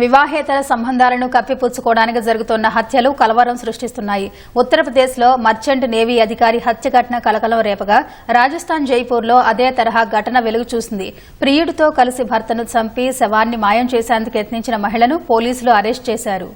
వివాహేతర సంబంధాలను కప్పిపుచ్చుకోవడానికి జరుగుతున్న హత్యలు కలవరం సృష్టిస్తున్నాయి. ఉత్తరప్రదేశ్లో మర్చెంట్ నేవీ అధికారి హత్య ఘటన కలకలం రేపగా రాజస్థాన్ జైపూర్లో అదే తరహా ఘటన వెలుగు చూసింది. ప్రియుడితో కలిసి భర్తను చంపి శవాన్ని మాయం చేసేందుకు యత్నించిన మహిళను పోలీసులు అరెస్ట్ చేశారు.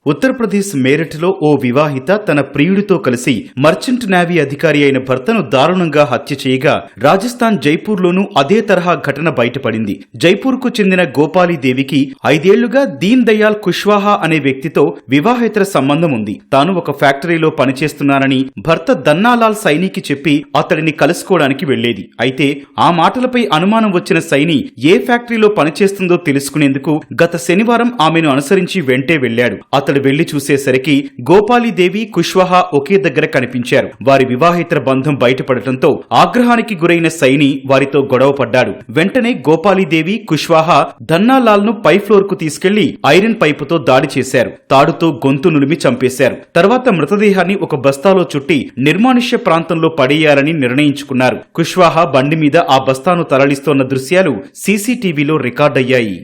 ఉత్తరప్రదేశ్ మేరఠ్లో ఓ వివాహిత తన ప్రియుడితో కలిసి మర్చెంట్ నేవీ అధికారి అయిన భర్తను దారుణంగా హత్య చేయగా రాజస్థాన్ జైపూర్లోనూ అదే తరహా ఘటన బయటపడింది. జైపూర్కు చెందిన గోపాలీదేవికి 5 ఏళ్లుగా దీన్ దయాల్ కుష్వాహా అనే వ్యక్తితో వివాహేతర సంబంధం ఉంది. తాను ఒక ఫ్యాక్టరీలో పనిచేస్తున్నానని భర్త దన్నాలాల్ సైనికి చెప్పి అతడిని కలుసుకోవడానికి వెళ్లేది. అయితే ఆ మాటలపై అనుమానం వచ్చిన సైని ఏ ఫ్యాక్టరీలో పనిచేస్తుందో తెలుసుకునేందుకు గత శనివారం ఆమెను అనుసరించి వెంటే వెళ్లాడు. అతడు వెళ్లి చూసేసరికి గోపాలీదేవి కుష్వాహా ఒకే దగ్గర కనిపించారు. వారి వివాహేతర బంధం బయటపడటంతో ఆగ్రహానికి గురైన సైని వారితో గొడవ పడ్డాడు. వెంటనే గోపాలీదేవి కుష్వాహా ధన్నాలాల్ ను పై ఫ్లోర్ కు తీసుకెళ్లి ఐరన్ పైపుతో దాడి చేశారు. తాడుతో గొంతు నులిమి చంపేశారు. తర్వాత మృతదేహాన్ని ఒక బస్తాలో చుట్టి నిర్మానుష్య ప్రాంతంలో పడేయాలని నిర్ణయించుకున్నారు. కుష్వాహా బండి మీద ఆ బస్తాను తరలిస్తోన్న దృశ్యాలు సీసీటీవీలో రికార్డయ్యాయి.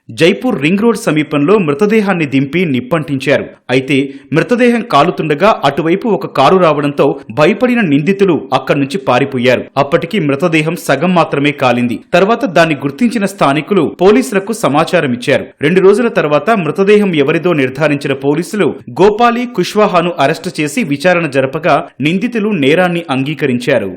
జైపూర్ రింగ్ రోడ్ సమీపంలో మృతదేహాన్ని దింపి నిప్పంటించారు. అయితే మృతదేహం కాలుతుండగా అటువైపు ఒక కారు రావడంతో భయపడిన నిందితులు అక్కడి నుంచి పారిపోయారు. అప్పటికి మృతదేహం సగం మాత్రమే కాలింది. తర్వాత దాన్ని గుర్తించిన స్థానికులు పోలీసులకు సమాచారం ఇచ్చారు. 2 రోజుల తర్వాత మృతదేహం ఎవరిదో నిర్ధారించిన పోలీసులు గోపాలి కుష్వాహాను అరెస్టు చేసి విచారణ జరపగా నిందితులు నేరాన్ని అంగీకరించారు.